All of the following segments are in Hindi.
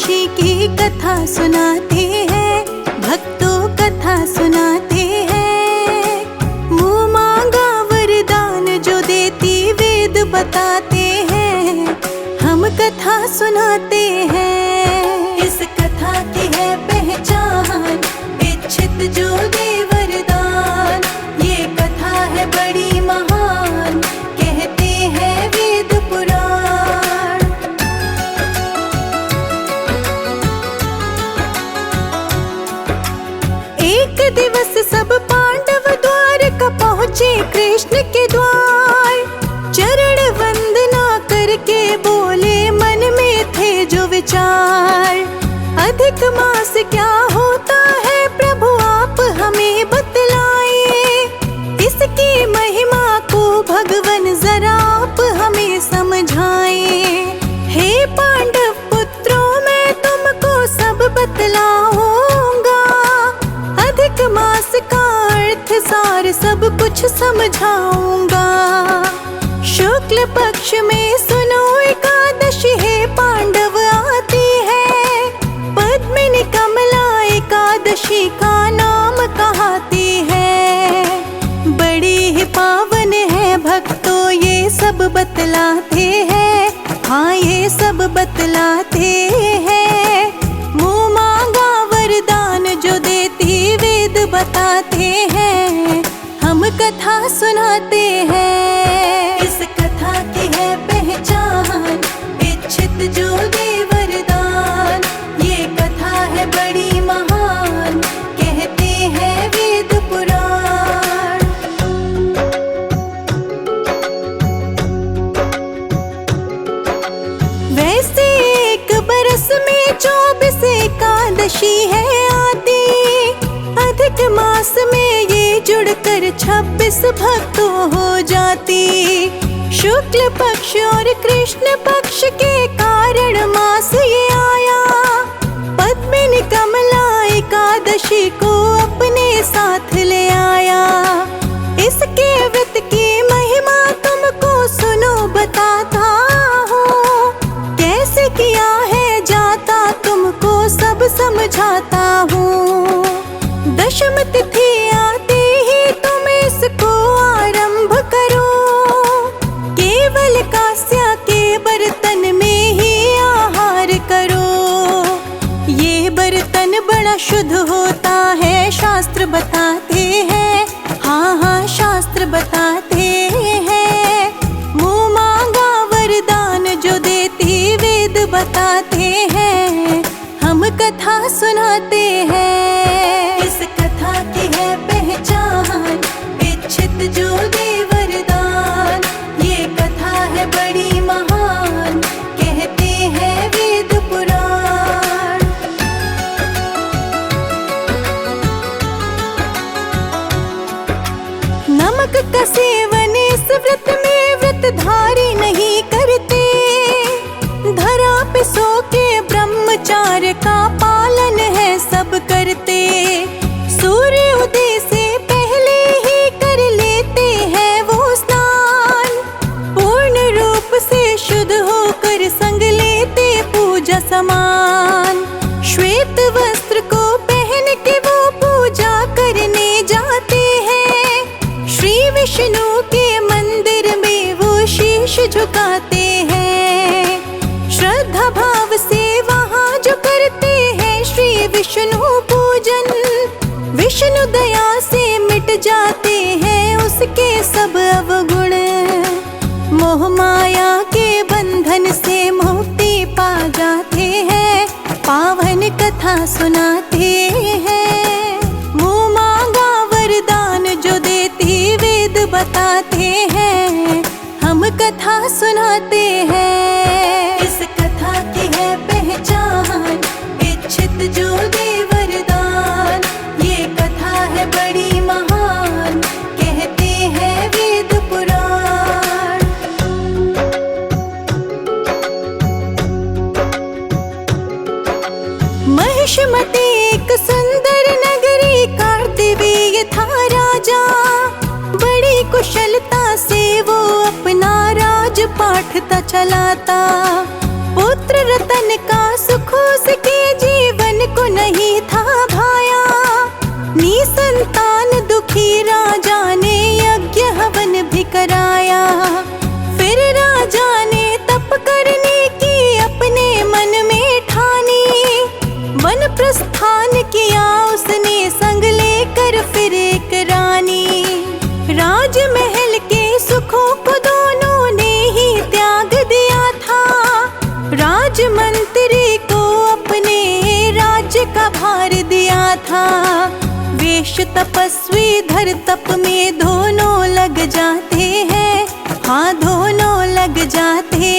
एकादशी की कथा सुनाते हैं, भक्तों कथा सुनाते हैं। मुँह मांगा वरदान जो देती वेद बताते हैं, हम कथा सुनाते हैं। इस कथा की है पहचान, इच्छित जो दे वरदान। ये कथा है बड़ी महान, कहते हैं वेद पुराण। एक दिवस सब पांडव द्वारका पहुँचे कृष्ण के द्वार। चरण वंदना करके बोले मन में थे जो विचार। अधिक मास क्या होता है प्रभु आप हमें बतलाए। इसकी महिमा को भगवन जरा आप हमें समझाए। हे पांडव पुत्रों मैं तुमको सब बतलाऊंगा। अधिक मास का अर्थ सार सब कुछ समझाऊंगा। शुक्ल पक्ष में सुनो एकादशी है पांडव आती है। पद्मिनी कमला एकादशी का नाम कहाती है। बड़ी ही पावन है भक्तों ये सब बतलाते हैं। हाँ ये सब बतलाते हैं। मुँह मांगा वरदान जो देती वेद बताते हैं, हम कथा सुनाते हैं। इस कथा की है पहचान, इच्छित जो दे वरदान। ये कथा है बड़ी महान, कहते हैं वेद पुराण। वैसे एक बरस में 24 एकादशी है आती। अधिक मास में ये जुड़कर 26 भक्तों हो जाती। शुक्ल पक्ष और कृष्ण पक्ष के कारण मास ये आया। पद्मिनी कमला एकादशी को अपने साथ ले आया। इसके व्रत की महिमा तुमको सुनो बताता हूँ। कैसे किया है जाता तुमको सब समझाता हूँ। दशम तिथि आते ही तुम इसको आरंभ करो। केवल कांस्य के बर्तन में ही आहार करो। ये बर्तन बड़ा शुद्ध होता है शास्त्र बताते हैं। हाँ हाँ शास्त्र बताते हैं। मुँह मांगा वरदान जो देती वेद बताते हैं, हम कथा सुनाते हैं। इस कथा की है पहचान, इच्छित जो दे वरदान। ये कथा है बड़ी महान, कहते हैं वेद पुराण। नमक का सेवन इस व्रत में व्रतधारी नहीं करते। धरा पे सो के ब्रह्मचार्य का पालन है सब करते। सूर्य उदय से पहले ही कर लेते हैं वो स्नान। पूर्ण रूप से शुद्ध होकर संग लेते पूजा समान। श्वेत वस्त्र को पहन के वो पूजा करने जाते हैं। श्री विष्णु के मंदिर में वो शीश झुकाते हैं। श्रद्धा भाव से वहाँ जो करते हैं श्री विष्णु पूजन। विष्णु दया से मिट जाते हैं उसके सब अवगुण। मोह माया के बंधन से मुक्ति पा जाते हैं। पावन कथा सुनाते हैं। मुँह मांगा वरदान जो देती वेद बताते हैं, हम कथा सुनाते हैं। इस कथा की है पहचान, इच्छित जो दे वरदान। ये कथा है बड़ी महान, कहते हैं वेद पुराण। महिष्मती एक सुंदर नगरी कार्तिवीर्य था राजा। बड़ी कुशलता से वो अपना राजपाठ था चलाता। पुत्र रतन का सुखों से था। वेश तपस्वी धर तप में दोनों लग जाते हैं, हाँ दोनों लग जाते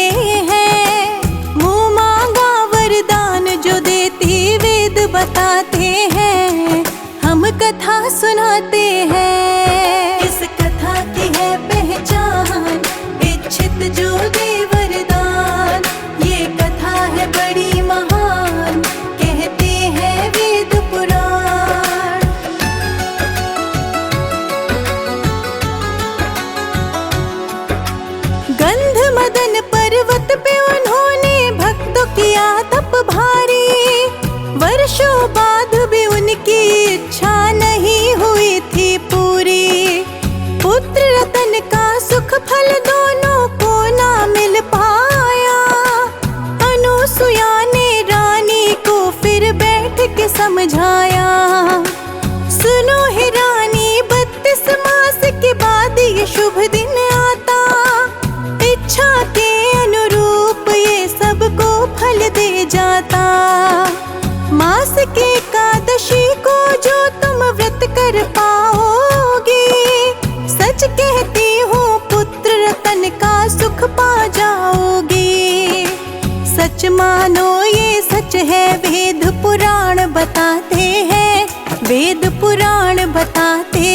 हैं। मुँह मांगा वरदान जो देती वेद बताते हैं, हम कथा सुनाते हैं। इस कथा की है पहचान, इच्छित जो दे वरदान। ये कथा है बड़ी महान, कहते हैं वेद पुराण। गंध मदन पर्वत पे उन्होंने भक्तों किया तप भारी। वर्षों बाद भी उनकी इच्छा नहीं हुई थी पूरी। पुत्र रतन का सुख फल दोनों को ना मिल पाया। अनुसुया ने रानी को फिर बैठ के समझाया। सुनो हे रानी, 32 मास के बाद ये शुभ दिन आता। इच्छा के अनुरूप ये सबको फल दे जाता। मास के एकादशी को जो तुम व्रत कर पाओगी, सच कहती हूँ पुत्र रतन का सुख पा जाओगी। सच मानो ये सच है, वेद पुराण बताते हैं, वेद पुराण बताते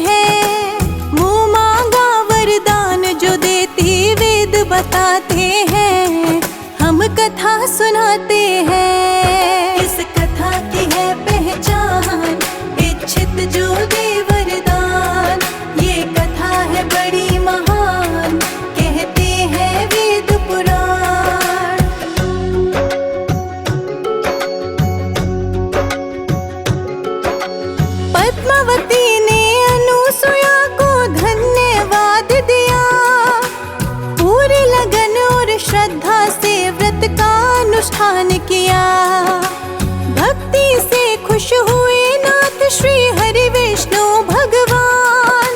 हैं। मुँह मांगा वरदान जो देती वेद बताते हैं, हम कथा सुनाते हैं। इस कथा की है पहचान, इच्छित जो दे वरदान। ये कथा है बड़ी महान, कहते हैं वेद पुराण। पद्मावती ने अनुसुया को धन्यवाद दिया। पूरी लगन और श्रद्धा से व्रत का अनुष्ठान किया। भक्ति से खुश हुए नाथ श्री हरि विष्णु भगवान।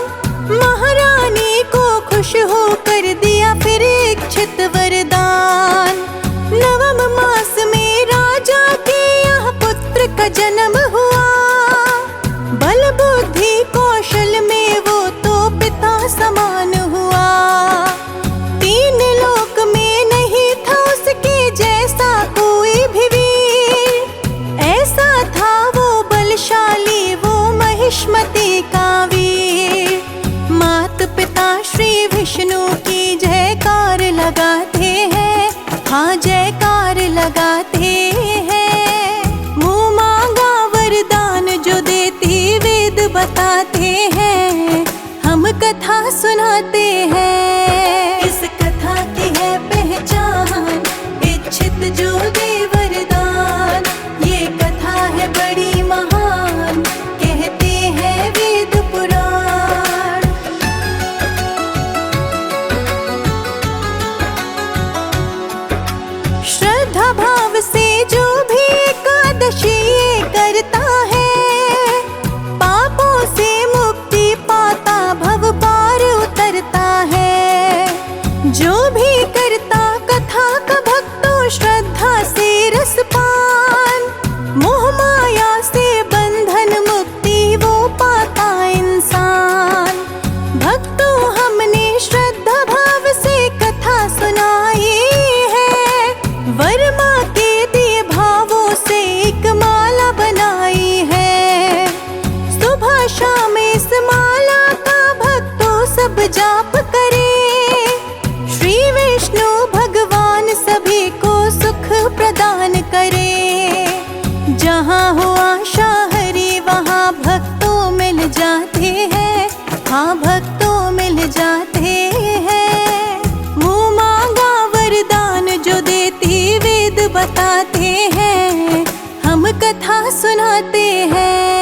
महारानी को खुश होकर दिया फिर इच्छित वरदान। नवम मास में राजा के यहाँ पुत्र का जन्म हुआ। बल बुद्धि कौशल में वो तो पिता समान हुआ। 3 लोक में नहीं था उसके जैसा कोई भी वीर। ऐसा था वो बलशाली, वो महिष्मती का वीर। मात पिता श्री विष्णु की जयकार लगाते हैं, हाँ जयकार लगाते हैं। मुँह मांगा वरदान जो देती वेद बताते हैं, हम कथा सुनाते हैं। इस कथा की है पहचान, इच्छित जो दे वरदान। ये कथा है बड़ी महान, कहते हैं वेद पुराण। श्रद्धा भाव से जो भी एकादशी करता है, पापों से मुक्ति पाता, भव पार उतरता है। जो भी करता कथा का भक्तों श्रद्धा से रसपान। मोह माया से बंधन मुक्ति वो पाता इंसान। भक्तों हमने श्रद्धा भाव से कथा सुनाई है। वर्मा के दिए भावों से एक माला बनाई है। सुबह शाम इस माला का भक्तों सब जाप करे। श्री विष्णु भगवान सभी को सुख प्रदान करे। जहाँ हो आशा हरि वहाँ भक्तों मिल जाते हैं, हाँ भक्तों मिल जाते हैं। मुँह मांगा वरदान जो देती वेद बताते हैं, हम कथा सुनाते हैं।